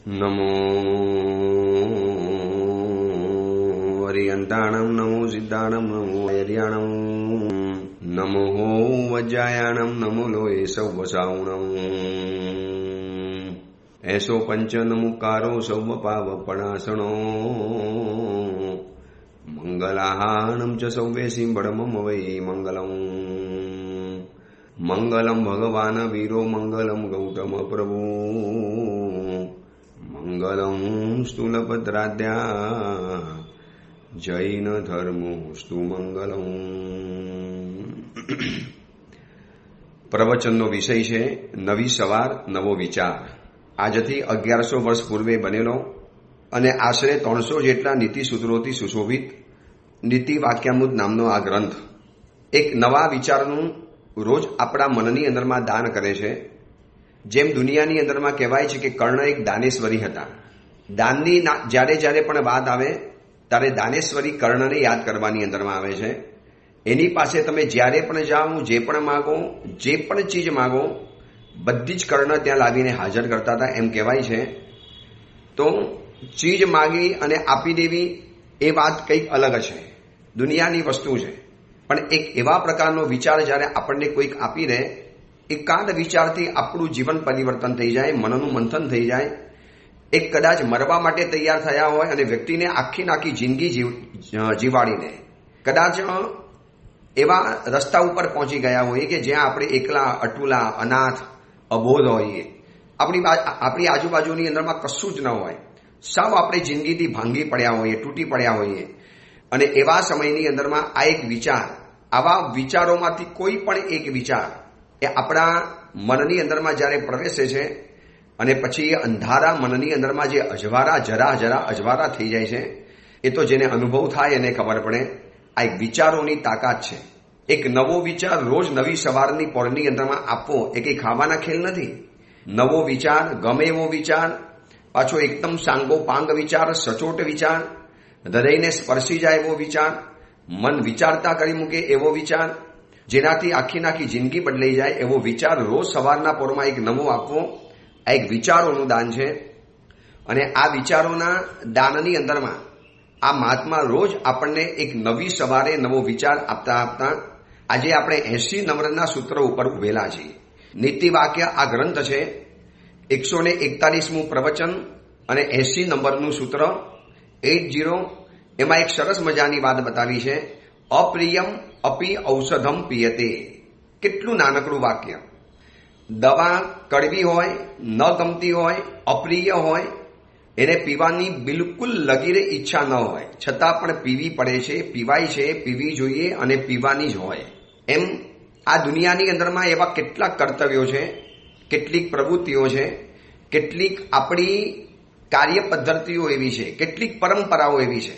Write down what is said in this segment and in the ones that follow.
નમો હરિયંતાણમ નમો સિદ્ધાણમ નમો હરિયાણમ નમો વજ્જાયાણમ નમો લોય સૌવસાઉણમ એસો પંચ નમુકારો સૌવ પાવપણાસણો મંગલાહાણમ ચ સૌવે સિંબડમમ વૈ મંગલમ મંગલમ ભગવાન વીરો મંગલમ ગૌતમ પ્રભુ મંગલમ સ્થૂલભદ્રાદ્યા જૈન ધર્મોસ્તુ મંગલમ. પ્રવચનનો વિષય છે નવી સવાર નવો વિચાર. આજથી 1100 વર્ષ પૂર્વે બનેલો અને આશરે 300 જેટલા નીતિસૂત્રોથી સુશોભિત નીતિ વાક્યામૃત નામનો આ ગ્રંથ એક નવા વિચારનું રોજ આપણા મનની અંદરમાં દાન કરે છે. જેમ દુનિયાની અંદરમાં કહેવાય છે કે કર્ણ એક દાનેશ્વરી હતા. દાનની જ્યારે જ્યારે પણ વાત આવે ત્યારે દાનેશ્વરી કર્ણને યાદ કરવાની અંદરમાં આવે છે. એની પાસે તમે જ્યારે પણ જાઓ, જે પણ માગો, જે પણ ચીજ માગો, બધી જ કર્ણ ત્યાં લાવીને હાજર કરતા હતા એમ કહેવાય છે. તો ચીજ માગી અને આપી દેવી એ વાત કંઈક અલગ છે, દુનિયાની વસ્તુ છે. પણ એક એવા પ્રકારનો વિચાર જ્યારે આપણને કોઈક આપી દે, એકાદ વિચારથી આપણું જીવન પરિવર્તન થઈ જાય, મનનું મંથન થઈ જાય. એક કદાચ મરવા માટે તૈયાર થયા હોય અને વ્યક્તિને આખી જિંદગી જીવાડીને કદાચ એવા રસ્તા ઉપર પહોંચી ગયા હોઈએ કે જ્યાં આપણે એકલા, અટુલા, અનાથ, અબોધ હોઈએ. આપણી આજુબાજુની અંદરમાં કશું જ ન હોય, સાવ આપણે જિંદગીથી ભાંગી પડ્યા હોઈએ, તૂટી પડ્યા હોઈએ. અને એવા સમયની અંદરમાં આ એક વિચાર, આવા વિચારોમાંથી કોઈ પણ એક વિચાર એ આપણા મનની અંદરમાં જ્યારે પ્રવેશે છે અને પછી અંધારા મનની અંદરમાં જે અજવાળા જરા અજવાળા થઈ જાય છે, એ તો જેને અનુભવ થાય એને ખબર પડે. આ એક વિચારોની તાકાત છે. એક નવો વિચાર રોજ નવી સવારની પોરની અંદરમાં આપવો એ કંઈ ખાવાના ખેલ નથી. નવો વિચાર, ગમે એવો વિચાર, પાછો એકદમ સાંગો પાંગ વિચાર, સચોટ વિચાર, હૃદયને સ્પર્શી જાય એવો વિચાર, મન વિચારતા કરી મૂકે એવો વિચાર, જેનાથી આખી જિંદગી બદલાઈ જાય એવો વિચાર રોજ સવારના પોરમાં એક નવો આપવો, આ એક વિચારોનું દાન છે. અને આ વિચારોના દાનની અંદરમાં આ મહાત્મા રોજ આપણને એક નવી સવારે નવો વિચાર આપતા આજે આપણે 80 નંબરના સૂત્ર ઉપર ઉભેલા છીએ. નીતિ વાક્ય આ ગ્રંથ છે, 141મું પ્રવચન અને 80 નંબરનું સૂત્ર 80. એમાં એક સરસ મજાની વાત બતાવી છે, અપ્રિયમ અપી ઔષધમ પિયતે. કેટલું નાનકડું વાક્ય. દવા કડવી હોય, ન ગમતી હોય, અપ્રિય હોય, એને પીવાની બિલકુલ લગીરે ઈચ્છા ન હોય, છતાં પણ પીવી પડે છે, પીવાય છે, પીવી જોઈએ અને પીવાની જ હોય. એમ આ દુનિયાની અંદરમાં એવા કેટલાક કર્તવ્યો છે, કેટલીક પ્રવૃત્તિઓ છે, કેટલીક આપણી કાર્ય પદ્ધતિઓ એવી છે, કેટલીક પરંપરાઓ એવી છે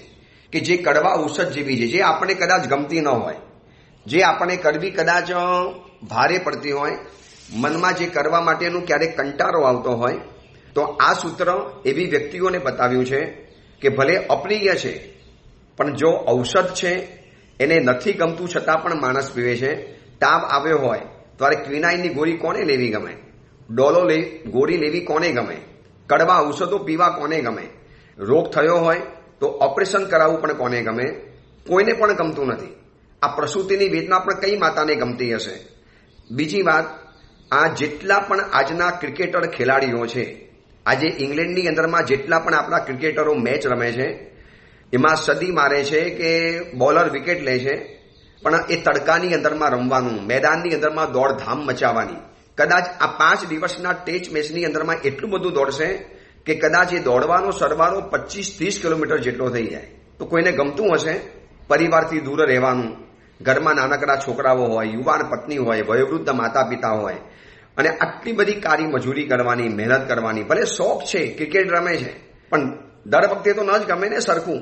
કે જે કડવા ઔષધ જેવી છે, જે આપણે કદાચ ગમતી ન હોય, જે આપણે કરવી કદાચ ભારે પડતી હોય, મનમાં જે કરવા માટેનું ક્યારેક કંટાળો આવતો હોય. તો આ સૂત્ર એવી વ્યક્તિઓને બતાવ્યું છે કે ભલે અપ્રિય છે પણ જો ઔષધ છે, એને નથી ગમતું છતાં પણ માણસ પીવે છે. તાવ આવ્યો હોય ત્યારે ક્વિનાઇનની ગોળી કોને લેવી ગમે? ડોલો ગોળી લેવી કોને ગમે? કડવા ઔષધો પીવા કોને ગમે? રોગ થયો હોય તો ઓપરેશન કરાવવું પણ કોને ગમે? કોઈને પણ ગમતું નથી. આ પ્રસૂતિની વેદના પણ કઈ માતાને ગમતી હશે? બીજી વાત, આ જેટલા પણ આજના ક્રિકેટર ખેલાડીઓ છે, આજે ઇંગ્લેન્ડની અંદરમાં જેટલા પણ આપણા ક્રિકેટરો મેચ રમે છે, એમાં સદી મારે છે કે બોલર વિકેટ લે છે, પણ એ તડકાની અંદરમાં રમવાનું, મેદાનની અંદરમાં દોડધામ મચાવવાની. કદાચ આ 5 દિવસના ટેસ્ટ મેચની અંદરમાં એટલું બધું દોડશે કે કદાચ એ દોડવાનો સરવાળો 25-30 કિલોમીટર જેટલો થઈ જાય. તો કોઈને ગમતું હશે પરિવારથી દૂર રહેવાનું? ઘરમાં નાનકડા છોકરાઓ હોય, યુવાન પત્ની હોય, વયોવૃદ્ધ માતા પિતા હોય અને આટલી બધી કાળી મજૂરી કરવાની, મહેનત કરવાની. ભલે શોખ છે, ક્રિકેટ રમે છે, પણ દર વખતે તો ન જ ગમે ને સરખું,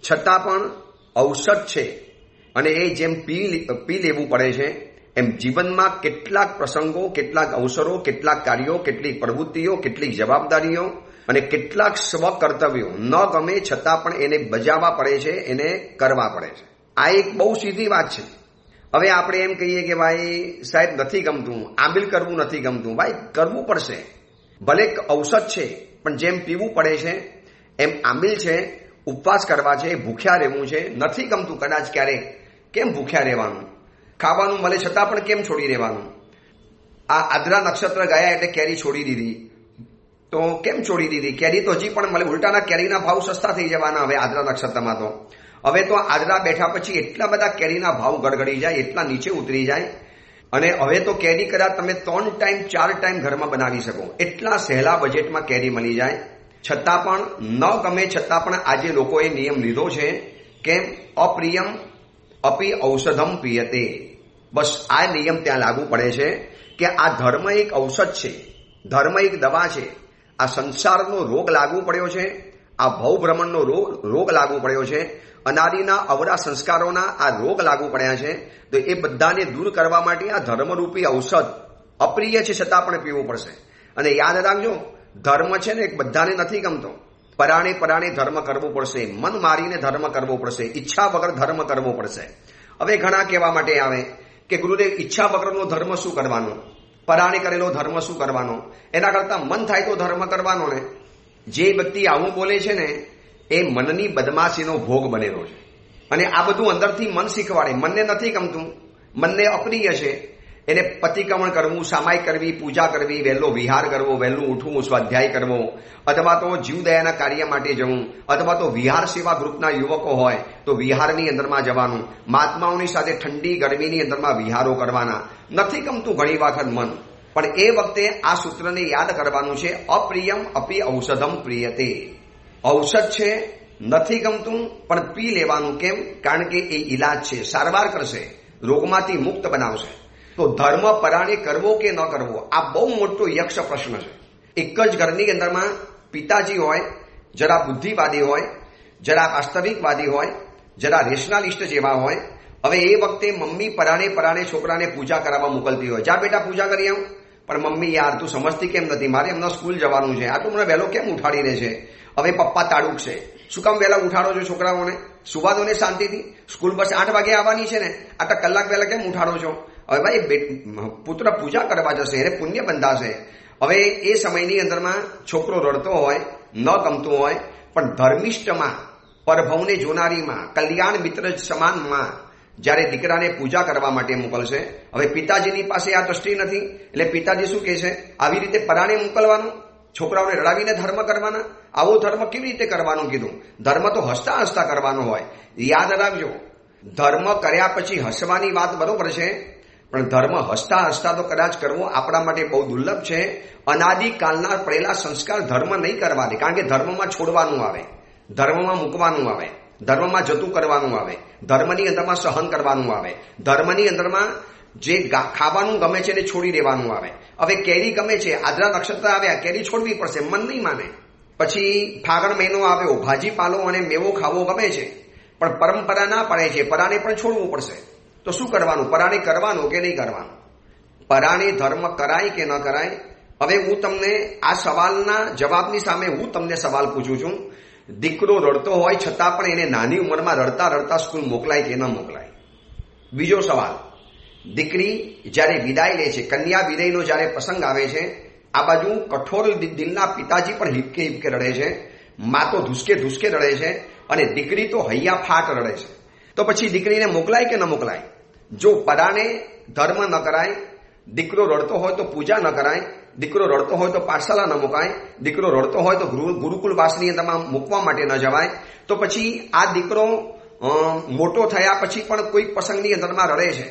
છતાં પણ ઔષધ છે અને એ જેમ પી લેવું પડે છે, એમ જીવનમાં કેટલાક પ્રસંગો, કેટલાક અવસરો, કેટલાક કાર્યો, કેટલીક પ્રવૃત્તિઓ, કેટલીક જવાબદારીઓ અને કેટલાક સ્વકર્તવ્યો ન ગમે છતાં પણ એને બજાવવા પડે છે, એને કરવા પડે છે. આ એક બહુ સીધી વાત છે. હવે આપણે એમ કહીએ કે ભાઈ સાહેબ નથી ગમતું, આંબિલ કરવું નથી ગમતું. ભાઈ કરવું પડશે. ભલે ઔષધ છે પણ જેમ પીવું પડે છે એમ આંબીલ છે, ઉપવાસ કરવા છે, ભૂખ્યા રહેવું છે, નથી ગમતું કદાચ ક્યારેક, કેમ ભૂખ્યા રહેવાનું, ખાવાનું મળે છતાં પણ કેમ છોડી રહેવાનું, આ આદ્રા નક્ષત્ર ગયા એટલે કેરી છોડી દીધી, તો કેમ છોડી દીધી, કેરી તો હજી પણ મળે, ઉલટાના કેરીના ભાવ સસ્તા થઈ જવાના હવે આદ્રા નક્ષત્રમાં તો. હવે તો આદ્રા બેઠા પછી એટલા બધા કેરીના ભાવ ગડગડી જાય, એટલા નીચે ઉતરી જાય, અને હવે તો કેરી કદાચ તમે 3 ટાઈમ 4 ટાઈમ ઘરમાં બનાવી શકો, એટલા સહેલા બજેટમાં કેરી મળી જાય. છતાં પણ ન ગમે છતાં પણ આજે લોકોએ નિયમ લીધો છે કે અપ્રિયમ અપી ઔષધમ પિયતે. બસ આ નિયમ ત્યાં લાગુ પડે છે કે આ ધર્મ એક ઔષધ છે, ધર્મ એક દવા છે. આ સંસારનો રોગ લાગુ પડ્યો છે, આ ભવભ્રમણનો રોગ લાગુ પડ્યો છે, અનાદિના અવરા સંસ્કારોના આ રોગ લાગુ પડ્યા છે. તો એ બધાને દૂર કરવા માટે આ ધર્મરૂપી ઔષધ અપ્રિય છે છતાં પણ પીવું પડશે. અને યાદ રાખજો, ધર્મ છે ને એક બધાને નથી ગમતો. પરાણે પરાણે ધર્મ કરવો પડશે, મન મારીને ધર્મ કરવો પડશે, ઈચ્છા વગર ધર્મ કરવો પડશે. હવે ઘણા કહેવા માટે આવે કે ગુરુદેવ ઈચ્છા વગરનો ધર્મ શું કરવાનો, પરાણે કરેલો ધર્મ શું કરવાનો, એના કરતા મન થાય તો ધર્મ કરવાનો ને. જે વ્યક્તિ આવું બોલે છે ને એ મનની બદમાશીનો ભોગ બનેલો છે. અને આ બધું અંદરથી મન શીખવાડે, મનને નથી ગમતું, મનને અપ્રિય છે, એને પતિક્રમણ કરવું, સામાયિક કરવી, પૂજા કરવી, વહેલો વિહાર કરવો, વહેલું ઉઠવું, સ્વાધ્યાય કરવો, અથવા તો જીવદયાના કાર્ય માટે જવું, અથવા તો વિહાર સેવા ગ્રુપના યુવકો હોય તો વિહારની અંદરમાં જવાનું, મહાત્માઓની સાથે ઠંડી ગરમીની અંદરમાં વિહારો કરવાના. નથી ગમતું ઘણી વખત મન, પણ એ વખતે આ સૂત્રને યાદ કરવાનું છે, અપ્રિયમ અપી ઔષધમ પ્રિયતે. ઔષધ છે, નથી ગમતું પણ પી લેવાનું. કેમ? કારણ કે એ ઈલાજ છે, સારવાર કરશે, રોગમાંથી મુક્ત બનાવશે. તો ધર્મ પરાણે કરવો કે ન કરવો, આ બહુ મોટો યક્ષ પ્રશ્ન છે. એક જ ઘરની અંદરમાં પિતાજી હોય, જરા બુદ્ધિવાદી હોય, જરા વાસ્તવિકવાદી હોય, જરા રેશનાલિસ્ટ જેવા હોય. હવે એ વખતે મમ્મી પરાણે પરાણે છોકરાને પૂજા કરાવવા મોકલતી હોય, જા બેટા પૂજા કરી આવ. પણ મમ્મી યાર તું સમજતી કેમ નથી, મારે એમના સ્કૂલ જવાનું છે, આટલું મને વહેલો કેમ ઉઠાડી દે છે. હવે પપ્પા તાડુક છે, શું કામ વહેલા ઉઠાડો છો છોકરાઓને, સુવા દો ને શાંતિથી, સ્કૂલ બસ 8 વાગે આવવાની છે ને, આટલા કલાક વહેલા કેમ ઉઠાડો છો. હવે ભાઈ પુત્ર પૂજા કરવા જશે, એને પુણ્ય બંધાશે. હવે એ સમયની અંદરમાં છોકરો રડતો હોય, ન ગમતું હોય, પણ ધર્મિષ્ઠમાં, પરભવને જોનારીમાં, કલ્યાણ મિત્ર સમાનમાં જ્યારે દીકરાને પૂજા કરવા માટે મોકલશે. હવે પિતાજીની પાસે આ દ્રષ્ટિ નથી, એટલે પિતાજી શું કહે છે, આવી રીતે પરાણે મોકલવાનું, છોકરાઓને રડાવીને ધર્મ કરવાના, આવો ધર્મ કેવી રીતે કરવાનું કીધું. ધર્મ તો હસતા હસતા કરવાનો હોય. યાદ રાખજો, ધર્મ કર્યા પછી હસવાની વાત બરોબર છે, પણ ધર્મ હસતા હસતા તો કદાચ કરવો આપણા માટે બહુ દુર્લભ છે. અનાદિકાળના પડેલા સંસ્કાર ધર્મ નહીં કરવા દે, કારણ કે ધર્મમાં છોડવાનું આવે, ધર્મમાં મૂકવાનું આવે, ધર્મમાં જતું કરવાનું આવે, ધર્મની અંદરમાં સહન કરવાનું આવે, ધર્મની અંદરમાં જે ખાવાનું ગમે છે એને છોડી દેવાનું આવે. હવે કેરી ગમે છે, આદ્રા નક્ષત્ર આવ્યા, કેરી છોડવી પડશે, મન નહીં માને. પછી ફાગણ મહિનો આવ્યો, ભાજીપાલો અને મેવો ખાવો ગમે છે, પણ પરંપરા ના પડે છે, પરાણે પણ છોડવું પડશે. તો શું કરવાનું, પરાણે કરવાનું કે નહીં કરવાનું, પરાણે ધર્મ કરાય કે ન કરાય. હવે હું તમને આ સવાલના જવાબની સામે હું તમને સવાલ પૂછું છું, દીકરો રડતો હોય છતાં પણ એને નાની ઉંમરમાં રડતા રડતા સ્કૂલ મોકલાય કે ન મોકલાય. બીજો સવાલ, દીકરી જ્યારે વિદાય લે છે, કન્યા વિદાયનો જ્યારે પ્રસંગ આવે છે, આ બાજુ કઠોર દિલના પિતાજી પણ હિપકે હિપકે રડે છે, મા તો ધુસકે ધુસકે રડે છે, અને દીકરી તો હૈયા ફાટ રડે છે. તો પછી દીકરીને મોકલાય કે ન મોકલાય. જો પરાણે ધર્મ ન કરાય, દીકરો રડતો હોય તો પૂજા ન કરાય, દીકરો રડતો હોય તો પાઠશાળા ન મુકાય, દીકરો રડતો હોય તો ગુરુકુલ વાસની અંદરમાં મૂકવા માટે ન જવાય, તો પછી આ દીકરો મોટો થયા પછી પણ કોઈ પ્રસંગની અંદરમાં રડે છે,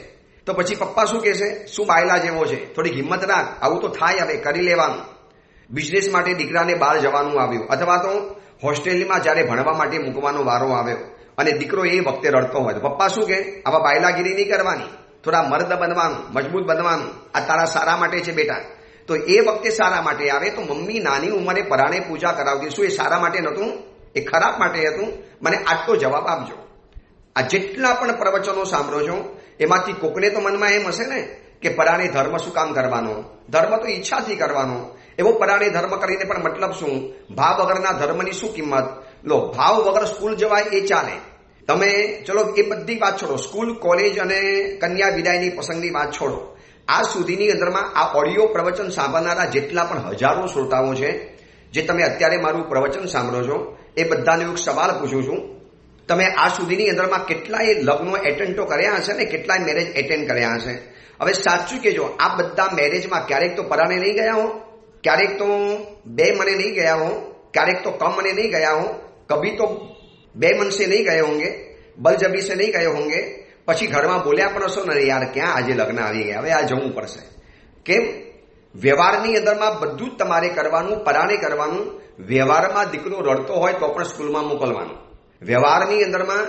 તો પછી પપ્પા શું કહેશે, શું બાયલા જેવો છે, થોડી હિંમત રાખ, આવું તો થાય, હવે કરી લેવાનું. બિઝનેસ માટે દીકરાને બહાર જવાનું આવ્યું, અથવા તો હોસ્ટેલમાં જ્યારે ભણવા માટે મૂકવાનો વારો આવ્યો અને દીકરો એ વખતે રડતો હોય, તો પપ્પા શું કહે, આવા બાયલાગીરી નહીં કરવાની, થોડા મર્દ બનવાનું, મજબૂત બનવાનું, આ તારા સારા માટે છે બેટા. તો એ વખતે સારા માટે આવે, તો મમ્મી નાની ઉંમરે પરાણે પૂજા કરાવતી, શું એ સારા માટે નહોતું, એ ખરાબ માટે હતું? મને આટલો જવાબ આપજો. આ જેટલા પણ પ્રવચનો સાંભળો છો એમાંથી કોકને તો મનમાં એમ હશે ને કે પરાણે ધર્મ શું કામ કરવાનો, ધર્મ તો ઈચ્છાથી કરવાનો, એવો પરાણે ધર્મ કરીને પણ મતલબ શું, ભાવ વગરના ધર્મની શું કિંમત. લો, ભાવ વગર સ્કૂલ જવાય એ ચાલે, તમે ચલો એ બધી વાત છોડો, સ્કૂલ કોલેજ અને કન્યા વિદાયની પ્રસંગની વાત છોડો. આ સુધીની અંદરમાં આ ઓડિયો પ્રવચન સાંભળનારા જેટલા પણ હજારો શ્રોતાઓ છે, જે તમે અત્યારે મારું પ્રવચન સાંભળો છો એ બધાને એક સવાલ પૂછું છું. તમે આ સુધીની અંદરમાં કેટલાય લગ્નો એટેન્ડ તો કર્યા હશે ને, કેટલાય મેરેજ એટેન્ડ કર્યા હશે. હવે સાચું કહેજો, આ બધા મેરેજમાં ક્યારેક તો પરાણે નહીં ગયા હો, ક્યારેક તો બે મને નહીં ગયા હો, ક્યારેક તો કમ મને नहीं गया हो, कभी तो બે मन से नहीं गए होंगे, बलजबरी से नहीं गए होंगे. પછી ઘરમાં બોલ્યા પણ હશો ને, યાર ક્યાં આજે લગ્ન આવી ગયા, હવે આ જવું પડશે. કેમ? વ્યવહારની અંદરમાં બધું જ તમારે કરવાનું, પરાણે કરવાનું. વ્યવહારમાં દીકરો રડતો હોય તો પણ સ્કૂલમાં મોકલવાનું. વ્યવહારની અંદરમાં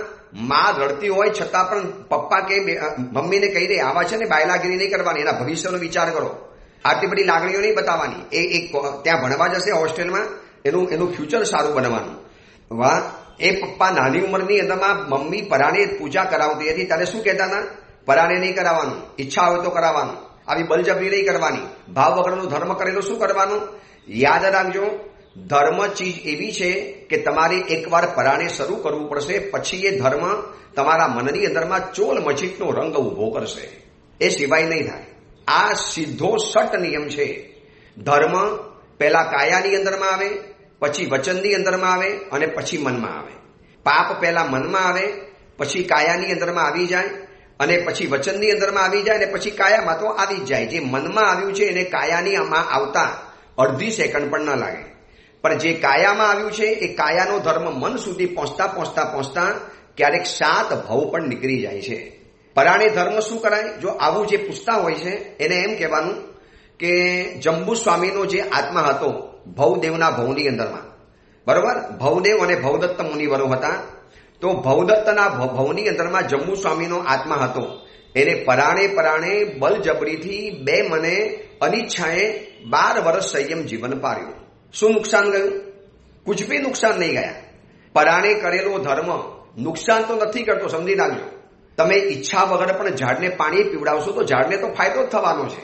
માં રડતી હોય છતાં પણ પપ્પા કે મમ્મીને કહી દે આવા છે ને બાયલાગીરી નહીં કરવાની, એના ભવિષ્યનો વિચાર કરો. આટલી બધી લાગણીઓ નહીં બતાવવાની. એ ત્યાં ભણવા જશે હોસ્ટેલમાં, એનું ફ્યુચર સારું બનવાનું. વાહ! એ પપ્પા નાની ઉંમરની અંદરમાં મમ્મી પરાણે પૂજા કરાવતી હતી ત્યારે શું કહેતા હતા? પરાણે નહીં કરાવવાનું, ઈચ્છા હોય તો કરાવવાનું, આવી બલજબરી નહીં કરવાની. ભાવ વગરનું ધર્મ કરેલું શું કરવાનું? યાદ રાખજો, ધર્મ ચીજ એવી છે કે તમારે એકવાર પરાણે શરૂ કરવું પડશે, પછી એ ધર્મ તમારા મનની અંદરમાં ચોલ મચીટનો રંગ ઉભો કરશે, એ સિવાય નહીં થાય. આ સીધો સટ નિયમ છે. ધર્મ પહેલા કાયાની અંદરમાં આવે, પછી વચનની અંદરમાં આવે અને પછી મનમાં આવે. પાપ પહેલા મનમાં આવે, પછી કાયાની અંદરમાં આવી જાય અને પછી વચનની અંદરમાં આવી જાય અને પછી કાયામાં તો આવી જ જાય. જે મનમાં આવ્યું છે એને કાયાની આમાં આવતા અડધી સેકન્ડ પણ ન લાગે. પણ જે કાયામાં આવ્યું છે એ કાયાનો ધર્મ મન સુધી પહોંચતા પહોંચતા પહોંચતા ક્યારેક 7 ભવ પણ નીકળી જાય છે. પરાણે ધર્મ શું કરાય? જો આવું જે પૂછતા હોય છે એને એમ કહેવાનું કે જંબુ સ્વામીનો જે આત્મા હતો ભવદેવના ભવની અંદરમાં, બરોબર, ભવદેવ અને ભવદત્ત મુનિવરો હતા. તો ભવદત્તના ભવની અંદરમાં જંબુ સ્વામીનો આત્મા હતો. એને પરાણે બલજબરીથી બે મને અનિચ્છાએ 12 વર્ષ સંયમ જીવન પાર્યું. શું નુકસાન ગયું? કુછ ભી નુકસાન નહીં ગયા. પરાણે કરેલો ધર્મ નુકસાન તો નથી કરતો, સમજી રાખજો. તમે ઈચ્છા વગર પણ ઝાડને પાણી પીવડાવશો તો ઝાડને તો ફાયદો જ થવાનો છે.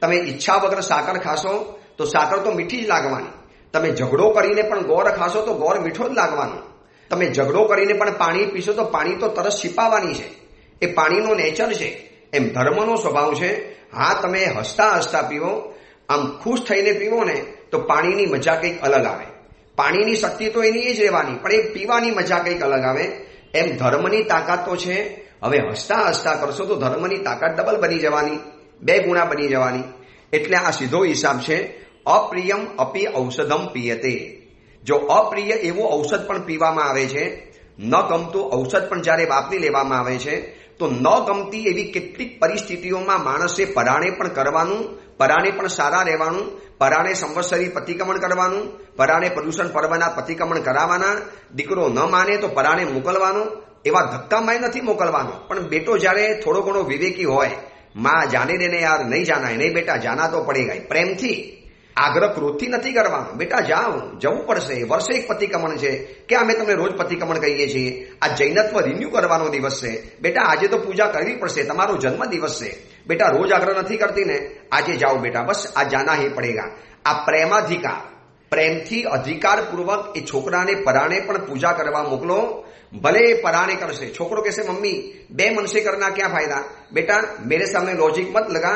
તમે ઈચ્છા વગર સાકર ખાશો તો સાકર તો મીઠી જ લાગવાની. તમે ઝઘડો કરીને પણ ગોળ ખાશો તો ગોળ મીઠો જ લાગવાનો. તમે ઝઘડો કરીને પણ પાણી પીશો તો પાણી તો તરસ છીપાવાની છે. એ પાણીનો નેચર છે. એમ ધર્મનો સ્વભાવ છે. હા, તમે હસતા હસતા પીવો, આમ ખુશ થઈને પીવો ને તો પાણીની મજા કંઈક અલગ આવે. પાણીની શક્તિ તો એની જ રહેવાની, પણ એ પીવાની મજા કંઈક અલગ આવે. એમ ધર્મની તાકાત તો છે. હવે હસતા હસતા કરશો તો ધર્મની તાકાત ડબલ બની જવાની, 2 ગુણા બની જવાની. એટલે આ સીધો હિસાબ છે. અપ્રિયમ અપી ઔષધમ પીયતે. જો અપ્રિય એવું ઔષધ પણ પીવામાં આવે છે, ન ગમતું ઔષધ પણ જ્યારે વાપરી લેવામાં આવે છે, તો ન ગમતી એવી કેટલીક પરિસ્થિતિઓમાં માણસે પરાણે પણ કરવાનું, પરાણે પણ સારા રહેવાનું, પરાણે સંવત્સરી પ્રતિક્રમણ કરવાનું, પરાણે પ્રદૂષણ પર્વના પ્રતિક્રમણ કરાવવાના. દીકરો ન માને તો પરાણે મોકલવાનો. એવા ધક્કામાં નથી મોકલવાનો. પણ બેટો જ્યારે થોડો ઘણો વિવેકી હોય, માં જાને દેને યાર, નહીં જાના હે, નહીં બેટા જાના તો પડેગા, પ્રેમથી, આગ્રહ ક્રોધથી નથી કરવાનો. બેટા જાઓ, જવું પડશે, વર્ષે એક પ્રતિક્રમણ છે કે અમે તમને રોજ પ્રતિક્રમણ કહીએ છીએ. આ જૈનત્વ રિન્યુ કરવાનો દિવસ છે બેટા, આજે તો પૂજા કરવી પડશે, તમારો જન્મ દિવસ છે બેટા, રોજ આગ્રહ નથી કરતી ને, આજે જાઓ બેટા, બસ આ જાના હે પડેગા. આ પ્રેમાધિકાર, પ્રેમથી અધિકારપૂર્વક એ છોકરાને પરાણે પણ પૂજા કરવા મોકલો. भले पराणे करसे, छोकरो कैसे मम्मी 2 मन से करना क्या फायदा? बेटा मेरे सामने लॉजिक मत लगा,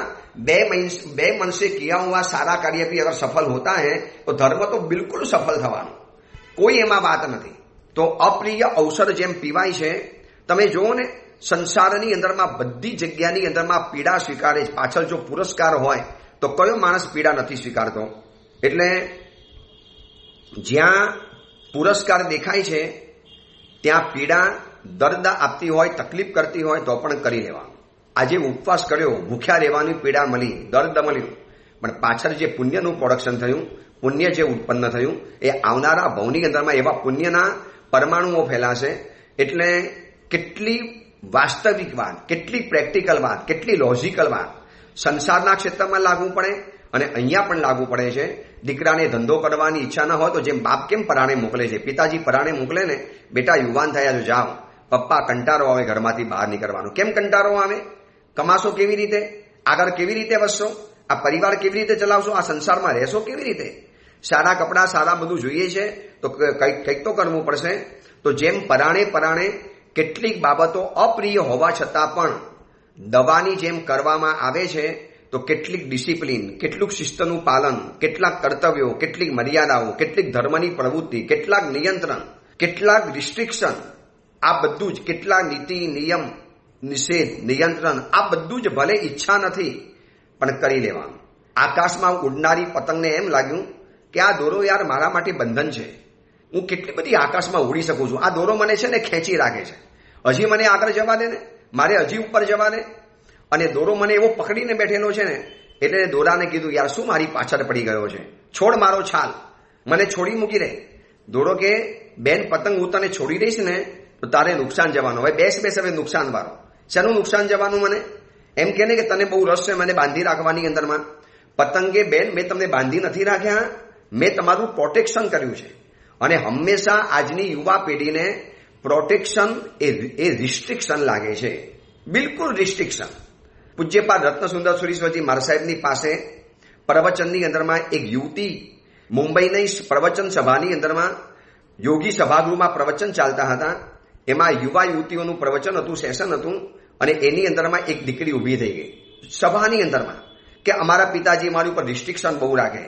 2 मन से किया हुआ सारा कार्य भी अगर सफल होता है तो धर्म तो बिल्कुल सफल थवानो, कोई एमा बात नहीं. तो अप्रिय औषध जेम पीवाय छे, तमे जोओ ने संसारनी अंदरमां बधी जग्यानी अंदरमां पीड़ा स्वीकारे. पाछळ जो पुरस्कार होय तो कयो माणस पीड़ा नहीं स्वीकारतो? एटले ज्यां पुरस्कार देखाय छे ત્યાં પીડા દર્દ આપતી હોય, તકલીફ કરતી હોય તો પણ કરી લેવાનું. આજે ઉપવાસ કર્યો, ભૂખ્યા રહેવાની પીડા મળી, દર્દ મળ્યું, પણ પાછળ જે પુણ્યનું પ્રોડક્શન થયું, પુણ્ય જે ઉત્પન્ન થયું, એ આવનારા ભવની અંદરમાં એવા પુણ્યના પરમાણુઓ ફેલાશે. એટલે કેટલી વાસ્તવિક વાત, કેટલી પ્રેક્ટિકલ વાત, કેટલી લોજિકલ વાત સંસારના ક્ષેત્રમાં લાગુ પડે અને અહીંયા પણ લાગુ પડે છે. દીકરાને ધંધો કરવાની ઈચ્છા ન હોય તો જેમ બાપ કેમ પરાણે મોકલે છે, પિતાજી પરાણે મોકલે ને, બેટા યુવાન થયા તો જાઓ, પપ્પા કંટાળો આવે ઘરમાંથી બહાર નીકળવાનો. કેમ કંટાળો આવે? કમાશો કેવી રીતે? આગળ કેવી રીતે વધશો? આ પરિવાર કેવી રીતે ચલાવશો? આ સંસારમાં રહેશો કેવી રીતે? સારા કપડાં, સારા બધું જોઈએ છે તો કંઈક તો કરવું પડશે. તો જેમ પરાણે કેટલીક બાબતો અપ્રિય હોવા છતાં પણ દવાની જેમ કરવામાં આવે છે, તો કેટલીક ડિસિપ્લિન, કેટલુંક શિસ્તનું પાલન, કેટલાક કર્તવ્યો, કેટલીક મર્યાદાઓ, કેટલીક ધર્મની પ્રવૃત્તિ, કેટલાક નિયંત્રણ, કેટલાક રિસ્ટ્રિક્શન, આ બધું જ, કેટલાક નીતિ, નિયમ, નિષેધ, નિયંત્રણ, આ બધું જ ભલે ઈચ્છા નથી પણ કરી લેવાનું. આકાશમાં ઉડનારી પતંગને એમ લાગ્યું કે આ દોરો યાર મારા માટે બંધન છે, હું કેટલી બધી આકાશમાં ઉડી શકું છું, આ દોરો મને છે ને ખેંચી રાખે છે, હજી મને આગળ જવા દે ને, મારે હજી ઉપર જવા દે. અને દોરો મને એવો પકડીને બેઠેલો છે ને, એટલે દોરાને કીધું યાર શું મારી પાછળ પડી ગયો છે, છોડ મારો છાલ, મને છોડી મૂકી દે. દોરો કે બેન પતંગ હું તને છોડી દઈશ ને તો તારે નુકસાન જવાનું. હવે બેસ હવે નુકસાન વાળો. શાનું નુકસાન જવાનું? મને એમ કે ને કે તને બહુ રસ છે મને બાંધી રાખવાની અંદરમાં. પતંગે બેન મેં તમને બાંધી નથી રાખ્યા, મેં તમારું પ્રોટેક્શન કર્યું છે. અને હંમેશા આજની યુવા પેઢીને પ્રોટેક્શન એ રિસ્ટ્રિક્શન લાગે છે, બિલકુલ રિસ્ટ્રિક્શન. પૂજ્યપાદ રત્નસુંદર સુરીશ્વરજી મહારાજ સાહેબની પાસે પ્રવચનની અંદરમાં એક યુવતી મુંબઈની પ્રવચન સભાની અંદરમાં યોગી સભાગૃહમાં પ્રવચન ચાલતા હતા. એમાં યુવા યુવતીઓનું પ્રવચન હતું, સેશન હતું. અને એની અંદરમાં એક દીકરી ઊભી થઈ ગઈ સભાની અંદરમાં કે અમારા પિતાજી અમારી ઉપર રિસ્ટ્રિક્શન બહુ રાખે,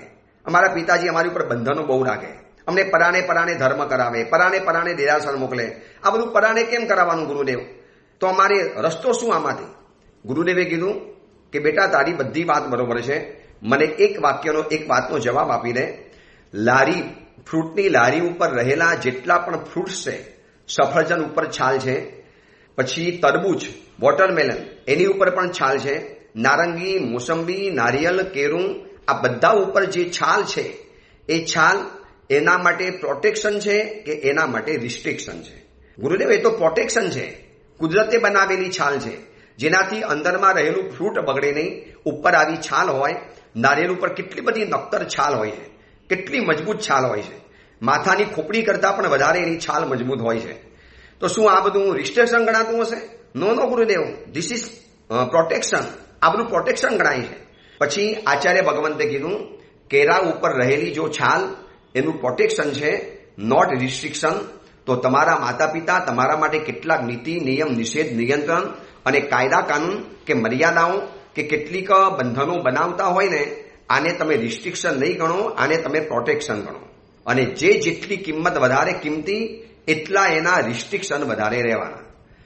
અમારા પિતાજી અમારી ઉપર બંધનો બહુ રાખે, અમને પરાણે ધર્મ કરાવે, પરાણે દેરાસર મોકલે. આ બધું પરાણે કેમ કરાવવાનું ગુરુદેવ? તો અમારે રસ્તો શું આમાંથી? ગુરુદેવે કીધું કે બેટા તારી બધી વાત બરોબર છે, મને એક વાતનો જવાબ આપી દે. ફ્રૂટની લારી ઉપર રહેલા જેટલા પણ ફ્રૂટ્સ છે, સફરજન ઉપર છાલ છે, પછી તરબૂચ, વોટરમેલન એની ઉપર પણ છાલ છે, નારંગી, મોસંબી, નારિયેલ, કેરું, આ બધા ઉપર જે છાલ છે એ છાલ એના માટે પ્રોટેક્શન છે કે એના માટે રિસ્ટ્રિક્શન છે? ગુરુદેવ એ તો પ્રોટેક્શન છે, કુદરતે બનાવેલી છાલ છે, જેનાથી અંદરમાં રહેલું ફ્રૂટ બગડે નહીં. ઉપર આવી છાલ હોય, નારિયેળ ઉપર કેટલી બધી નક્કર છાલ હોય છે, કેટલી મજબૂત છાલ હોય છે, માથાની ખોપડી કરતાં પણ વધારે એની છાલ મજબૂત હોય છે. તો શું આ બધું રિસ્ટ્રિક્શન ગણાતું હશે? નો ગુરુદેવ, ધીસ ઇઝ પ્રોટેક્શન. આ બધું પ્રોટેક્શન ગણાય છે. પછી આચાર્ય ભગવંતે કીધું કેરા ઉપર રહેલી જો છાલ એનું પ્રોટેક્શન છે, નોટ રિસ્ટ્રિક્શન. તો તમારા માતા પિતા તમારા માટે કેટલાક નીતિ, નિયમ, નિષેધ, નિયંત્રણ અને કાયદા કાનૂન કે મર્યાદાઓ કે કેટલીક બંધનો બનાવતા હોય ને, આને તમે રિસ્ટ્રિક્શન નહીં ગણો, આને તમે પ્રોટેક્શન ગણો. અને જેટલી કિંમત વધારે કિંમતી એટલા એના રિસ્ટ્રિક્શન વધારે રહેવાના.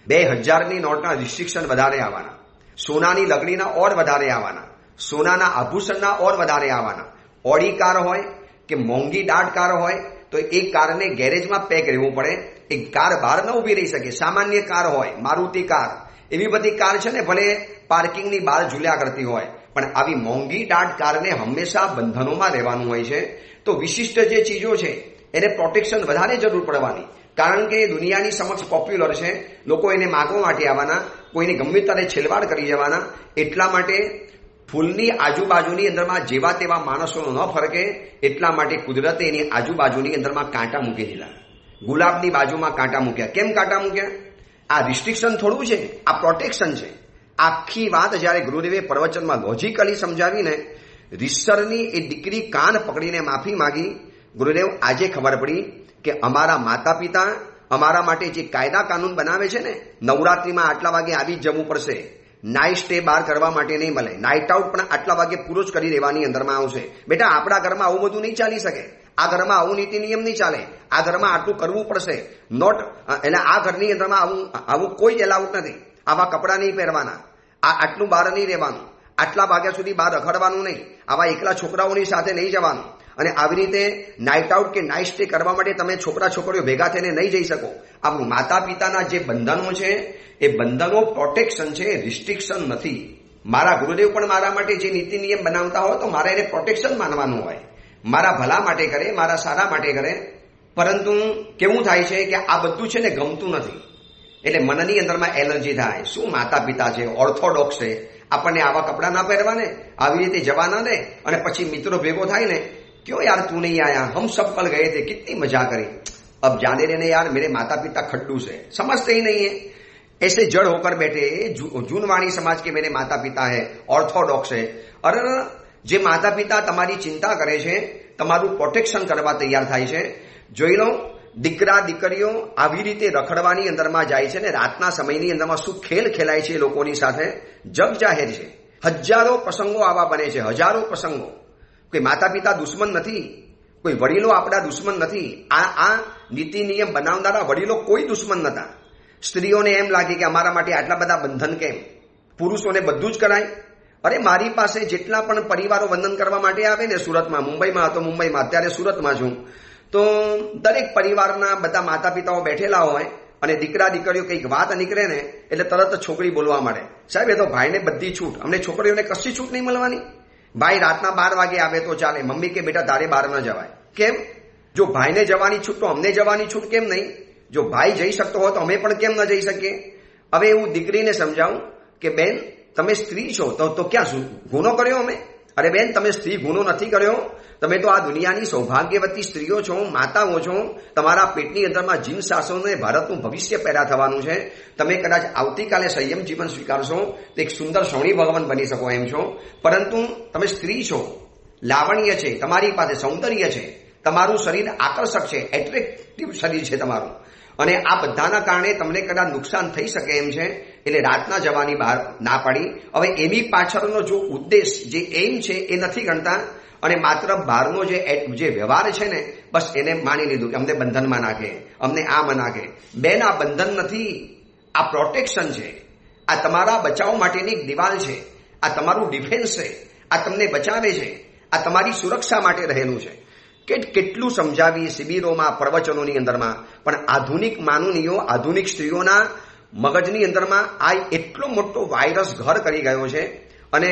2000ની નોટના રિસ્ટ્રિક્શન વધારે આવવાના, સોનાની લગડીના ઓર વધારે આવવાના, સોનાના આભૂષણના ઓર વધારે આવવાના. ઓડી કાર હોય કે મોંઘી દાટ કાર હોય તો એ કારને ગેરેજમાં પેક રહેવું પડે. એ કાર બહાર ન ઊભી રહી શકે. સામાન્ય કાર હોય, મારુતિ કાર, એવી બધી કાર છે ને ભલે પાર્કિંગની બહાર ઝૂલ્યા કરતી હોય, પણ આવી મોંઘી દાટ કારને હંમેશા બંધનોમાં રહેવાનું હોય છે. તો વિશિષ્ટ જે ચીજો છે એને પ્રોટેક્શન વધારે જરૂર પડવાની, કારણ કે દુનિયાની સમક્ષ પોપ્યુલર છે, લોકો એને માગવા માટે આવવાના, કોઈને ગમે ત્યારે છેલવાડ કરી જવાના. એટલા માટે ફૂલની આજુબાજુની અંદરમાં જેવા તેવા માણસો ન ફરકે એટલા માટે કુદરતે એની આજુબાજુની અંદરમાં કાંટા મૂકી દીધા. ગુલાબની બાજુમાં કાંટા મૂક્યા. કેમ કાંટા મૂક્યા? આ રિસ્ટ્રિક્શન થોડું છે, આ પ્રોટેક્શન છે. આખી વાત જ્યારે ગુરુદેવે પ્રવચનમાં લોજિકલી સમજાવીને રીસરની એ દીકરી કાન પકડીને માફી માંગી. ગુરુદેવ આજે ખબર પડી કે અમારા માતા પિતા અમારા માટે જે કાયદા કાનૂન બનાવે છે ને, નવરાત્રીમાં આટલા વાગે આવી જ જવું પડશે, નાઇટ સ્ટે બહાર કરવા માટે નહીં મળે, નાઇટ આઉટ પણ આટલા વાગે પૂરો જ કરી દેવાની અંદરમાં આવશે. બેટા આપણા ઘરમાં આવું બધું નહીં ચાલી શકે, આ ઘરમાં આવું નીતિ નિયમ નહીં ચાલે, આ ઘરમાં આટલું કરવું પડશે. નોટ એટલે આ ઘરની અંદરમાં આવું કોઈ જ એલાઉડ નથી. આવા કપડાં નહીં પહેરવાના, આટલું બહાર નહીં રહેવાનું, આટલા વાગ્યા સુધી બહાર રખડવાનું નહીં, આવા એકલા છોકરાઓની સાથે નહીં જવાનું. અને આવી રીતે નાઇટ આઉટ કે નાઇટ સ્ટે કરવા માટે તમે છોકરા છોકરીઓ ભેગા થઈને નહીં જઈ શકો. આપણું માતા પિતાના જે બંધનો છે એ બંધનો પ્રોટેક્શન છે, રિસ્ટ્રિક્શન નથી. મારા ગુરુદેવ પણ મારા માટે જે નીતિ નિયમ બનાવતા હોય તો મારે એને પ્રોટેક્શન માનવાનું હોય, મારા ભલા માટે કરે, મારા સારા માટે કરે. પરંતુ કેવું થાય છે કે આ બધું છે ને ગમતું નથી, એટલે મનની અંદરમાં એલર્જી થાય. શું માતા પિતા છે, ઓર્થોડોક્સ છે, આપણને આવા કપડાં ના પહેરવાને, આવી રીતે જવા ના દે. અને પછી મિત્રો ભેગો થાય ને, क्यों यार तू नहीं आया, हम सब कल गए थे, कितनी मजा करी. अब जाने देने यार, मेरे माता पिता खड्डू से, समझते ही नहीं है. ऐसे जड़ होकर बैठे जूनवाणी समाज के मेरे माता पिता है, ऑर्थोडॉक्स है. और જે માતા પિતા તમારી ચિંતા કરે છે, તમારું પ્રોટેક્શન કરવા તૈયાર થાય છે, જોઈ લો દીકરા દીકરીઓ આવી રીતે રખડવાની અંદરમાં જાય છે ને રાતના સમયની અંદરમાં શું ખેલ ખેલાય છે લોકોની સાથે, જગ જાહેર છે. હજારો પ્રસંગો આવા બને છે, હજારો પ્રસંગો. કોઈ માતા પિતા દુશ્મન નથી, કોઈ વડીલો આપણા દુશ્મન નથી. આ નીતિ નિયમ બનાવનારા વડીલો કોઈ દુશ્મન નતા. સ્ત્રીઓને એમ લાગે કે અમારા માટે આટલા બધા બંધન કેમ? પુરુષોને બધું જ કરાય. અરે મારી પાસે જેટલા પણ પરિવારો વંદન કરવા માટે આવે ને, સુરતમાં, મુંબઈમાં હતો, મુંબઈમાં, અત્યારે સુરતમાં છું, તો દરેક પરિવારના બધા માતા પિતાઓ બેઠેલા હોય અને દીકરા દીકરીઓ કંઈક વાત નીકળે ને એટલે તરત છોકરી બોલવા માંડે, સાહેબ એ તો ભાઈને બધી છૂટ, અમને છોકરીઓને કશી છૂટ નહીં મળવાની. ભાઈ રાતના 12 વાગે આવે તો ચાલે, મમ્મી કે બેટા તારે બહાર ન જવાય. કેમ? જો ભાઈને જવાની છૂટ તો અમને જવાની છૂટ કેમ નહીં? જો ભાઈ જઈ શકતો હોય તો અમે પણ કેમ ન જઈ શકીએ? હવે એવું દીકરીને સમજાવું કે બેન તમે સ્ત્રી છો તો ક્યાં ગુનો કર્યો અમે? અરે બેન તમે સ્ત્રી ગુનો નથી કર્યો, તમે તો આ દુનિયાની સૌભાગ્યવતી સ્ત્રીઓ છો, માતાઓ છો. તમારા પેટની અંદરમાં જીન શાસનને ભારતનું ભવિષ્ય પેદા થવાનું છે. તમે કદાચ આવતીકાલે સંયમ જીવન સ્વીકારશો તો એક સુંદર સૌણી ભગવાન બની શકો એમ છો. પરંતુ તમે સ્ત્રી છો, લાવણ્ય છે તમારી પાસે, સૌંદર્ય છે, તમારું શરીર આકર્ષક છે, એટ્રેક્ટિવ શરીર છે તમારું, અને આ બધાના કારણે તમને કદાચ નુકસાન થઈ શકે એમ છે. એટલે રાતના જવાની બહાર ના પાડી. હવે એની પાછળનો જો ઉદ્દેશ, જે એમ છે એ નથી ગણતા, અને માત્ર બહારનો જે વ્યવહાર છે ને બસ એને માની લીધું કે અમને બંધનમાં નાખે, અમને આમાં નાખે. બેન આ બંધન નથી, આ પ્રોટેક્શન છે. આ તમારા બચાવ માટેની એક દિવાલ છે, આ તમારું ડિફેન્સ છે, આ તમને બચાવે છે, આ તમારી સુરક્ષા માટે રહેલું છે. કેટલું સમજાવી શિબિરોમાં, પ્રવચનોની અંદરમાં, પણ આધુનિક માનવીઓ, આધુનિક સ્ત્રીઓના મગજની અંદરમાં આ એટલો મોટો વાયરસ ઘર કરી ગયો છે. અને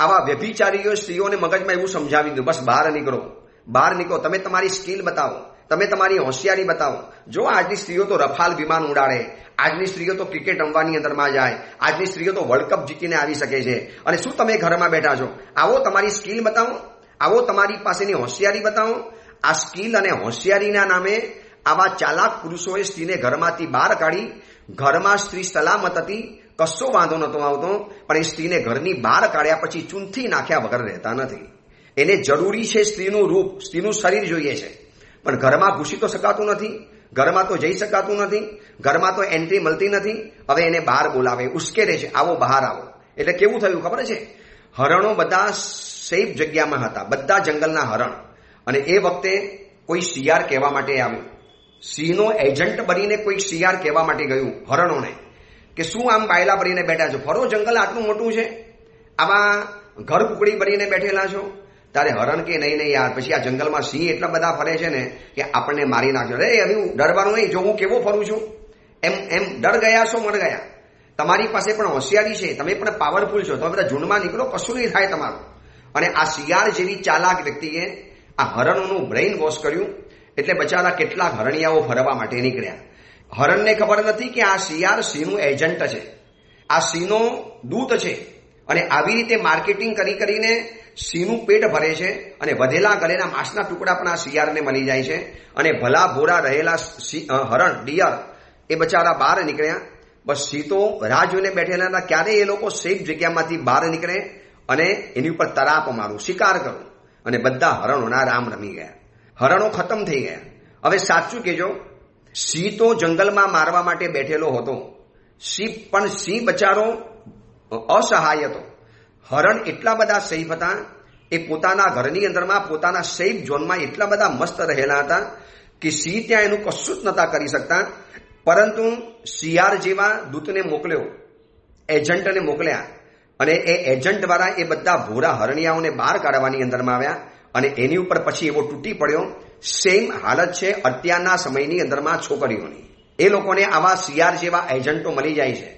આવા વ્યભિચારીઓ સ્ત્રીઓને મગજમાં એવું સમજાવી દીધું, બસ બહાર નીકળો, બહાર નીકળો, તમે તમારી સ્કિલ બતાવો, તમે તમારી હોશિયારી બતાવો. જો આજની સ્ત્રીઓ તો રફાલ વિમાન ઉડાડે, આજની સ્ત્રીઓ તો ક્રિકેટ રમવાની અંદરમાં જાય, આજની સ્ત્રીઓ તો વર્લ્ડ કપ જીતીને આવી શકે છે. અને શું તમે ઘરમાં બેઠા છો? આવો તમારી સ્કિલ બતાવો, આવો તમારી પાસેની હોશિયારી બતાવો. આ સ્કિલ અને હોશિયારીના નામે આવા ચાલાક પુરુષોએ સ્ત્રીને ઘરમાંથી બહાર કાઢી. ઘરમાં સ્ત્રી સલામત હતી, કશો વાંધો નતો આવતો, પણ એ સ્ત્રીને ઘરની બહાર કાઢ્યા પછી ચૂંથી નાખ્યા વગર રહેતા નથી. એને જરૂરી છે સ્ત્રીનું રૂપ, સ્ત્રીનું શરીર જોઈએ છે, પણ ઘરમાં ઘૂસી તો શકાતું નથી, ઘરમાં તો જઈ શકાતું નથી, ઘરમાં તો એન્ટ્રી મળતી નથી. હવે એને બહાર બોલાવે, ઉશ્કેરે છે, આવો બહાર આવો. એટલે કેવું થયું ખબર છે? હરણો બધા સેફ જગ્યામાં હતા, બધા જંગલના હરણ. અને એ વખતે કોઈ શિયાર કહેવા માટે આવ્યું, સિંહનો એજન્ટ બનીને કોઈ શિયાર કહેવા માટે ગયું હરણોને કે શું આમ બાયલા ભરીને બેઠા છો, ફરો, જંગલ આટલું મોટું છે, આમાં ઘર કુકડી ભરીને બેઠેલા છો. તારે હરણ કે નહીં યાર, પછી આ જંગલમાં સિંહ એટલા બધા ફરે છે ને કે આપણને મારી નાખજો. અરે હવે ડરવાનું નહીં, જો હું કેવો ફરું છું એમ ડર ગયા છો, મર ગયા. તમારી પાસે પણ હોશિયારી છે, તમે પણ પાવરફુલ છો, તમે બધા ઝુંડમાં નીકળો, કશું નહીં થાય તમારું. અને આ શિયાળ જેવી ચાલાક વ્યક્તિએ આ હરણોનું બ્રેઇન વોશ કર્યું. એટલે બચારા કેટલાક હરણિયાઓ ફરવા માટે નીકળ્યા. હરણને ખબર નથી કે આ શિયાળ સિંહનું એજન્ટ છે, આ સિંહનો દૂત છે. અને આવી રીતે માર્કેટિંગ કરીને સિંહનું પેટ ભરે છે. અને વધેલા ગળેલા માંસના ટુકડા પણ આ શિયાળને મળી જાય છે. અને ભલા ભોરા રહેલા હરણ, ડિયર, એ બચારા બહાર નીકળ્યા. બસ સિંહ તો રાહ જોઈને બેઠેલા હતા, ક્યારે એ લોકો સેફ જગ્યામાંથી બહાર નીકળે અને એની ઉપર તરાપ મારું, શિકાર કરું. અને બધા હરણોના રામ રમી ગયા, હરણો ખતમ થઈ ગયા. હવે સાચું કહેજો, સિંહ તો જંગલમાં મારવા માટે બેઠેલો હતો, સિંહ બચારો અસહાય હતો. હરણ એટલા બધા સેફ હતા, એ પોતાના ઘરની અંદરમાં, પોતાના સેફ ઝોનમાં એટલા બધા મસ્ત રહેલા હતા કે સિંહ ત્યાં એનું કશું જ નતા કરી શકતા. પરંતુ શિયાળ જેવા દૂતને મોકલ્યો, એજન્ટને મોકલ્યા, અને એ એજન્ટ દ્વારા એ બધા ભોરા હરણિયાઓને બહાર કાઢવાની અંદરમાં આવ્યા. અને એની ઉપર પછી એવો તૂટી પડ્યો. સેમ હાલત છે અત્યારના સમયની અંદરમાં છોકરીઓની. એ લોકોને આવા શિયાળ જેવા એજન્ટો મળી જાય છે,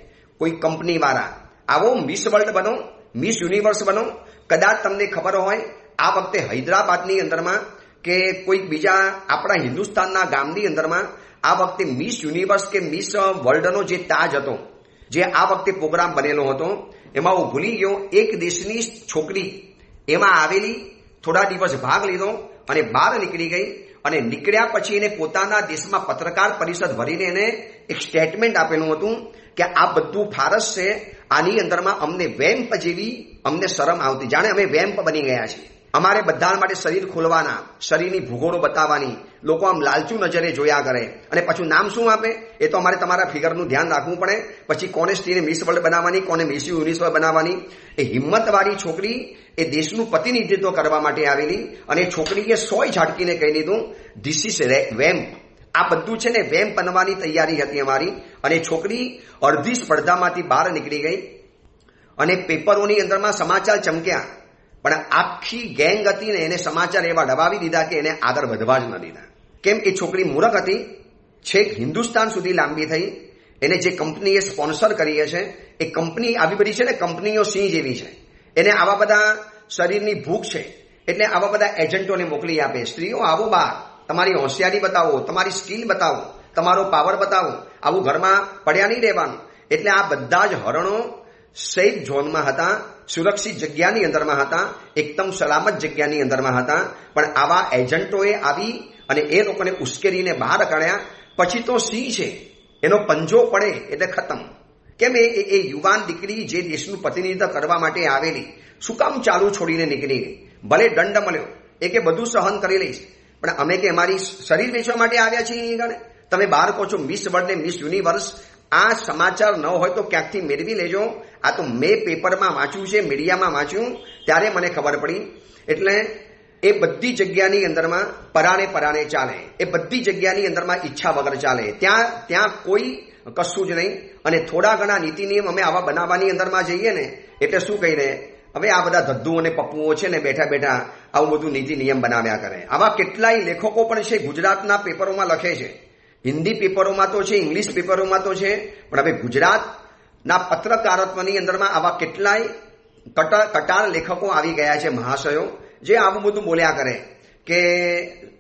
કોઈ કંપની વાળા. આવો મિસ વર્લ્ડ બનો, મિસ યુનિવર્સ બનો. કદાચ તમને ખબર હોય, આ વખતે હૈદરાબાદની અંદરમાં કે કોઈ બીજા આપણા હિન્દુસ્તાનના ગામની અંદરમાં આ વખતે મિસ યુનિવર્સ કે મિસ વર્લ્ડનો જે તાજ હતો, જે આ વખતે પ્રોગ્રામ બનેલો હતો, એમાં હું ભૂલી ગયો, એક દેશની છોકરી એમાં આવેલી, થોડા દિવસ ભાગ લીધો અને બહાર નીકળી ગઈ. અને નીકળ્યા પછી એને પોતાના દેશમાં પત્રકાર પરિષદ ભરીને એને એક સ્ટેટમેન્ટ આપેલું હતું કે આ બધું ફારસ છે, આની અંદરમાં અમને વેમ્પ જેવી અમને શરમ આવતી, જાણે અમે વેમ્પ બની ગયા છીએ. અમારે બધા માટે શરીર ખોલવાના, શરીરની ભૂગોળો બતાવવાની, લોકો આમ લાલચુ નજરે જોયા કરે અને પછી નામ શું આપે એ તો અમારે તમારા ફિગરનું ધ્યાન રાખવું પડે. પછી કોને સ્ત્રીને મિસ વર્લ્ડ બનાવવાની, કોને મિસ યુનિવર્સ બનાવવાની. એ હિંમતવાળી છોકરી એ દેશનું પ્રતિનિધિત્વ કરવા માટે આવેલી અને છોકરીએ 100 ઝાટકીને કહી દીધું ધીસ ઇઝ વેમ્પ. આ બધું છે ને વેમ્પ બનવાની તૈયારી હતી અમારી. અને છોકરી અડધી સ્પર્ધામાંથી બહાર નીકળી ગઈ અને પેપરોની અંદરમાં સમાચાર ચમક્યા, પણ આખી ગેંગ હતી ને એને સમાચાર એવા દબાવી દીધા કે એને આગળ વધવા જ ન દીધા. કેમ? એ છોકરી મૂરખ હતી. છેક હિન્દુસ્તાન સુધી લાંબી થઈ. એને જે કંપનીએ સ્પોન્સર કરી છે એ કંપની આવી બધી છે ને, કંપનીઓ સિંહ જેવી છે. એને આવા બધા શરીરની ભૂખ છે એટલે આવા બધા એજન્ટોને મોકલી આપે. સ્ત્રીઓ આવો બહાર, તમારી હોશિયારી બતાવો, તમારી સ્કિલ બતાવો, તમારો પાવર બતાવો, આવું ઘરમાં પડ્યા નહીં રહેવાનું. એટલે આ બધા જ હરણો સેફ ઝોનમાં હતા, સુરક્ષિત જગ્યાની અંદરમાં હતા, એકદમ સલામત જગ્યાની અંદરમાં હતા. પણ આવા એજન્ટોએ આવી અને એ લોકોને ઉશ્કેરીને બહાર કાઢ્યા. પછી તો સિંહ છે, એનો પંજો પડે એટલે ખતમ. કેમ? એ યુવાન દીકરી જે દેશનું પ્રતિનિધિત્વ કરવા માટે આવેલી શું કામ ચાલુ છોડીને નીકળી ગઈ? ભલે દંડ મળ્યો, એ કે બધું સહન કરી લઈશ, પણ અમે કે અમારી શરીર વેચવા માટે આવ્યા છીએ. તમે બહાર કહો છો મિસ વર્લ્ડ ને મિસ યુનિવર્સ. આ સમાચાર ન હોય તો ક્યાંકથી મેળવી લેજો. આ તો મેં પેપરમાં વાંચ્યું છે, મીડિયામાં વાંચ્યું, ત્યારે મને ખબર પડી. એટલે એ બધી જગ્યાની અંદરમાં પરાણે ચાલે. એ બધી જગ્યાની અંદરમાં ઈચ્છા વગર ચાલે. ત્યાં કોઈ કશું જ નહીં. અને થોડા ઘણા નીતિ નિયમ અમે આવા બનાવવાની અંદરમાં જઈએ ને એટલે શું કહીને હવે આ બધા ધદ્દુ અને પપ્પુઓ છે ને બેઠા બેઠા આવું બધું નીતિ નિયમ બનાવ્યા કરે. આવા કેટલાય લેખકો પણ છે, ગુજરાતના પેપરોમાં લખે છે, હિન્દી પેપરોમાં તો છે, ઇંગ્લિશ પેપરોમાં તો છે, પણ હવે ગુજરાતના પત્રકારત્વની અંદરમાં આવા કેટલાય કટાર લેખકો આવી ગયા છે, મહાશયો, જે આવું બધું બોલ્યા કરે કે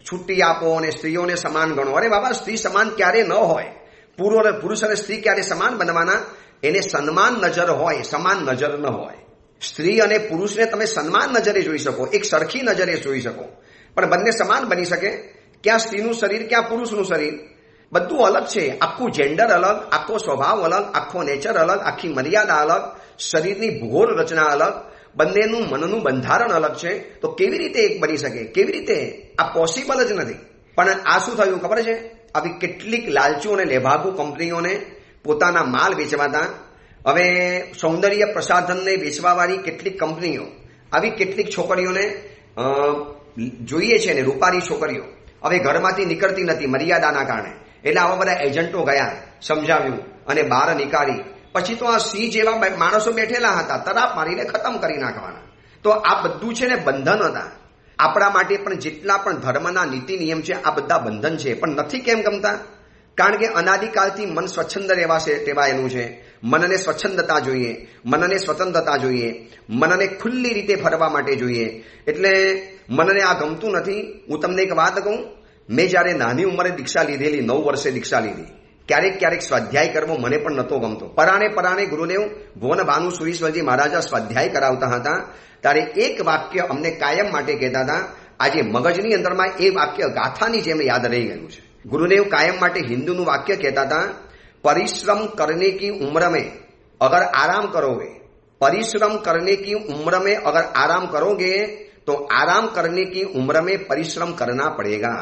છુટ્ટી આપો અને સ્ત્રીઓને સમાન ગણો. અરે બાબા, સ્ત્રી સમાન ક્યારે ન હોય. પુરુષ અને સ્ત્રી ક્યારે સમાન બનવાના? એને સન્માન નજર હોય, સમાન નજર ન હોય. સ્ત્રી અને પુરુષને તમે સન્માન નજરે જોઈ શકો, એક સરખી નજરે જોઈ શકો, પણ બંને સમાન બની શકે? ક્યાં સ્ત્રીનું શરીર, ક્યાં પુરુષનું શરીર? બધું અલગ છે. આખું જેન્ડર અલગ, આખો સ્વભાવ અલગ, આખો નેચર અલગ, આખી મર્યાદા અલગ, શરીરની ભૂગોળ રચના અલગ, બંનેનું મનનું બંધારણ અલગ છે. તો કેવી રીતે એક બની શકે? કેવી રીતે? આ પોસિબલ જ નથી. પણ આ શું થયું ખબર છે? આવી કેટલીક લાલચુ અને લેભાગુ કંપનીઓને પોતાના માલ વેચવાતા. હવે સૌંદર્ય પ્રસાધનને વેચવાવાળી કેટલીક કંપનીઓ આવી કેટલીક છોકરીઓને જોઈએ છે ને, રૂપારી છોકરીઓ હવે ઘરમાંથી નીકળતી નથી મર્યાદાના કારણે. એટલે આવા બધા એજન્ટો ગયા, સમજાવ્યું અને બહાર નીકાળી. પછી તો આ સિંહ જેવા માણસો બેઠેલા હતા, તરાપ મારીને ખતમ કરી નાખવાના. તો આ બધું છે ને બંધન હતા. આપણા માટે પણ જેટલા પણ ધર્મના નીતિ નિયમ છે આ બધા બંધન છે. પણ નથી કેમ ગમતા? કારણ કે અનાદિકાળથી મન સ્વચ્છંદ રહેવા ટેવાયેલું છે. મનને સ્વચ્છંદતા જોઈએ, મનને સ્વતંત્રતા જોઈએ, મનને ખુલ્લી રીતે ફરવા માટે જોઈએ. એટલે મનને આ ગમતું નથી. હું તમને એક વાત કહું, મેં જ્યારે નાની ઉંમરે દીક્ષા લીધેલી, 9 વર્ષે દીક્ષા લીધી, ક્યારેક સ્વાધ્યાય કરવો મને પણ નહોતો ગમતો. પરાણે ગુરુદેવ ભુવન ભાનુ સુરીશ્વરજી મહારાજા સ્વાધ્યાય કરાવતા હતા, ત્યારે એક વાક્ય અમને કાયમ માટે કહેતા હતા. આજે મગજની અંદરમાં એ વાક્ય ગાથાની જેમ યાદ રહી ગયું છે. गुरुदेव कायम माटे हिंदू नु वाक्य कहता था, परिश्रम करने की उम्र में अगर आराम करोगे, परिश्रम करने की उम्र में अगर आराम करोगे तो आराम करने की उम्र में परिश्रम करना पड़ेगा.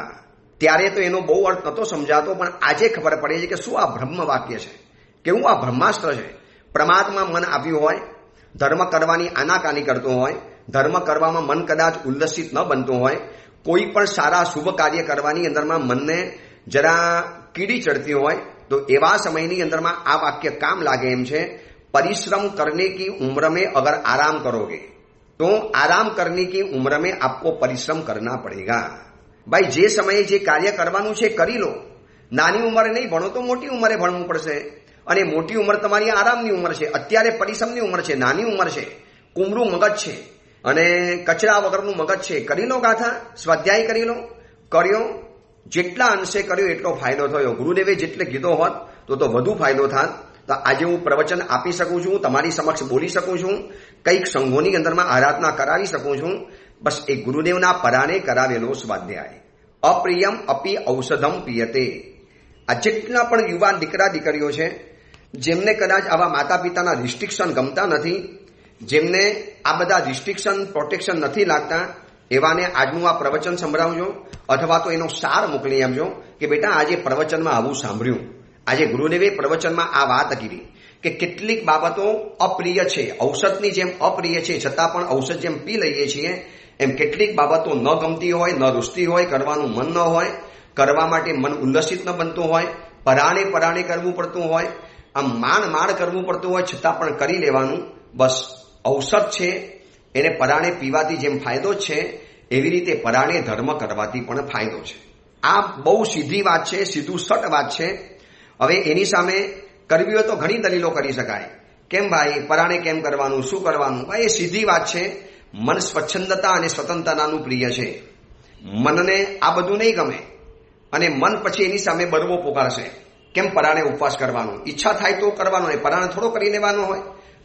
त्यारे तो एनो बहु अर्थ नतो समझातो, पण आजे खबर पड़े छे के शुं आ ब्रह्म वाक्य छे, केवुं आ ब्रह्मास्त्र छे. प्रमादमां मन आव्युं होय, धर्म करवानी आनाकानी करतो होय, धर्म करवामां मन कदाच उल्लसित न बनतो होय, कोई पण सारा शुभ कार्य करवानी अंदरमां मनने जरा कीड़ी चढ़ती होय, तो एवा समयनी अंदरमां आ वाक्य काम लागे एम छे. परिश्रम करने की उम्र में अगर आराम करोगे तो आराम करने की उम्र में आपको परिश्रम करना पड़ेगा. भाई जे समय जे कार्य करवानुं छे करी लो. नानी उम्रे नहीं भणो तो मोटी उम्रे भणवुं पड़शे, अने मोटी उम्र तमारी आरामनी उम्र छे, अत्यारे परिश्रमनी उम्र छे. नानी उम्र छे, कुमरू मगज छे अने कचरा वगरनुं मगज छे. करी लो गाथा, स्वाध्याय करी लो. कर्यो जेटला अंशे कर्यो एटलो फायदो थयो. गुरुदेवे जेटले कीधो होत तो वधु फायदो थात. तो आज हूँ प्रवचन आपी सकूं छूं, तमारी समक्ष बोली सकूं छूं, कईक संघोनी अंदरमां आराधना करावी सकूं छूं. बस एक गुरुदेवना पराणे करावेलो स्वाध्याय. अप्रियम अपि औषधम पीयते. आ जेटला पण युवान दीकरा दीकरीओ छे जेमने कदाच आवा माता पिताना रिस्ट्रिक्शन गमता नथी, जेमने आ बधा रिस्ट्रिक्शन प्रोटेक्शन नथी लागता, એવાને આજનું આ પ્રવચન સંભળાવજો અથવા તો એનો સાર મોકલી આપજો કે બેટા આજે પ્રવચનમાં આવું સાંભળ્યું. આજે ગુરુદેવે પ્રવચનમાં આ વાત કીધી કે કેટલીક બાબતો અપ્રિય છે, ઔષધની જેમ અપ્રિય છે, છતાં પણ ઔષધ જેમ પી લઈએ છીએ એમ કેટલીક બાબતો ન ગમતી હોય, ન રૂચતી હોય, કરવાનું મન ન હોય, કરવા માટે મન ઉલ્લસિત ન બનતું હોય, પરાણે કરવું પડતું હોય, આમ માણ કરવું પડતું હોય, છતાં પણ કરી લેવાનું. બસ ઔષધ છે એને પરાણે પીવાથી જેમ ફાયદો છે એવી રીતે પરાણે ધર્મ કરવાથી પણ ફાયદો છે. આ બહુ સીધી વાત છે, સીધું સટ વાત છે. હવે એની સામે કરવી હોય તો ઘણી દલીલો કરી શકાય. કેમ ભાઈ પરાણે કેમ કરવાનું, શું કરવાનું? ભાઈ એ સીધી વાત છે. મન સ્વચ્છંદતા અને સ્વતંત્રતાનું પ્રિય છે. મનને આ બધું નહીં ગમે અને મન પછી એની સામે બરવો પોકારશે. કેમ પરાણે ઉપવાસ કરવાનું? ઈચ્છા થાય તો કરવાનું, પરાણે થોડો કરી લેવાનો હોય.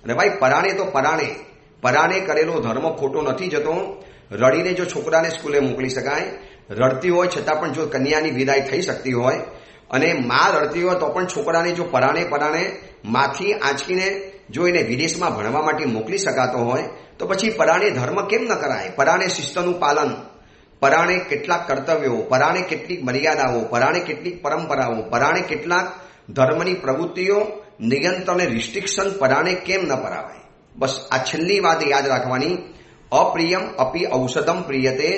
અને ભાઈ પરાણે તો પરાણે કરેલો ધર્મ ખોટો નથી જતો. રડીને જો છોકરાને સ્કૂલે મોકલી શકાય, રડતી હોય છતાં પણ જો કન્યાની વિદાય થઈ શકતી હોય અને માં રડતી હોય તો પણ છોકરાને જો પરાણે માથી આંચકીને જો એને વિદેશમાં ભણવા માટે મોકલી શકાતો હોય તો પછી પરાણે ધર્મ કેમ ન કરાય? પરાણે શિસ્તનું પાલન, પરાણે કેટલાક કર્તવ્યો, પરાણે કેટલીક મર્યાદાઓ, પરાણે કેટલીક પરંપરાઓ, પરાણે કેટલાક ધર્મની પ્રવૃત્તિઓ, નિયંત્રણ અને રિસ્ટ્રિક્શન પરાણે કેમ ન પરાવાય? બસ આ છેલ્લી વાત યાદ રાખવાની. અપ્રિયમ અપી ઔષધમ પ્રિયતે.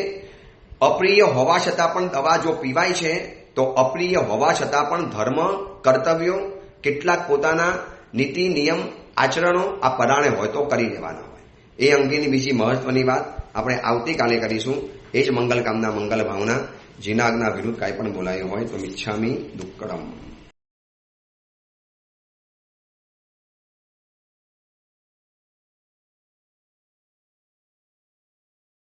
અપ્રિય હોવા છતાં પણ દવા જો પીવાય છે તો અપ્રિય હોવા છતાં પણ ધર્મ, કર્તવ્યો, કેટલાક પોતાના નીતિ નિયમ આચરણો આ પરાણે હોય તો કરી લેવાના હોય. એ અંગેની બીજી મહત્વની વાત આપણે આવતીકાલે કરીશું. એ જ મંગલ કામના, મંગલ ભાવના. જીનાગના વિરુદ્ધ કાંઈ પણ બોલાયું હોય તો મિચ્છામી દુક્કડમ.